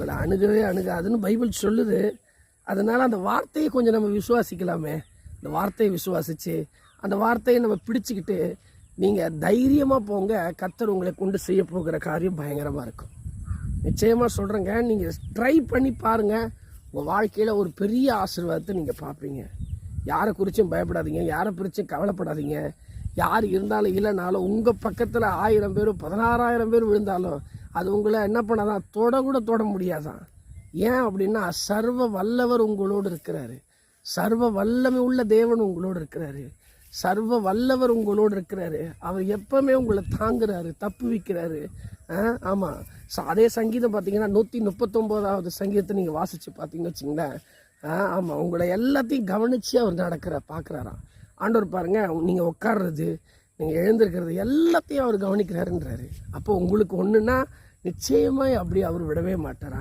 உங்களை அணுகவே அணுகாதுன்னு பைபிள் சொல்லுது. அதனால் அந்த வார்த்தையை கொஞ்சம் நம்ம விசுவாசிக்கலாமே. அந்த வார்த்தையை விசுவாசித்து அந்த வார்த்தையை நம்ம பிடிச்சிக்கிட்டு நீங்கள் தைரியமாக போங்க. கர்த்தர் உங்களை கொண்டு செய்ய போகிற காரியம் பயங்கரமாக இருக்கும். நிச்சயமாக சொல்கிறேங்க, நீங்கள் ட்ரை பண்ணி பாருங்கள். உங்கள் வாழ்க்கையில் ஒரு பெரிய ஆசீர்வாதத்தை நீங்கள் பார்ப்பீங்க. யாரை குறித்தும் பயப்படாதீங்க, யாரை குறித்தும் கவலைப்படாதீங்க. யார் இருந்தாலும் இல்லைனாலும் உங்கள் பக்கத்தில் 1000 பேர் 16,000 பேர் விழுந்தாலும் அது உங்களை என்ன பண்ணாதான் கூட தொட முடியாதான். ஏன் அப்படின்னா சர்வ வல்லவர் உங்களோடு இருக்கிறாரு. சர்வ வல்லமை உள்ள தேவன் உங்களோடு இருக்கிறாரு. சர்வ வல்லவர் உங்களோடு இருக்கிறாரு. அவர் எப்பவுமே உங்களை தாங்குறாரு, தப்பு வைக்கிறாரு. ஆமாம், அதே சங்கீதம் பார்த்தீங்கன்னா 139வது சங்கீதத்தை நீங்கள் வாசித்து பார்த்தீங்கன்னு வச்சுங்களேன். ஆமாம், உங்களை எல்லாத்தையும் கவனித்து அவர் பார்க்குறாராம். ஆண்டவர் பாருங்கள், நீங்கள் உட்கார்றது, நீங்கள் எழுந்திருக்கிறது எல்லாத்தையும் அவர் கவனிக்கிறாருன்றாரு. அப்போ உங்களுக்கு ஒன்றுன்னா நிச்சயமாக அப்படி அவர் விடவே மாட்டார்.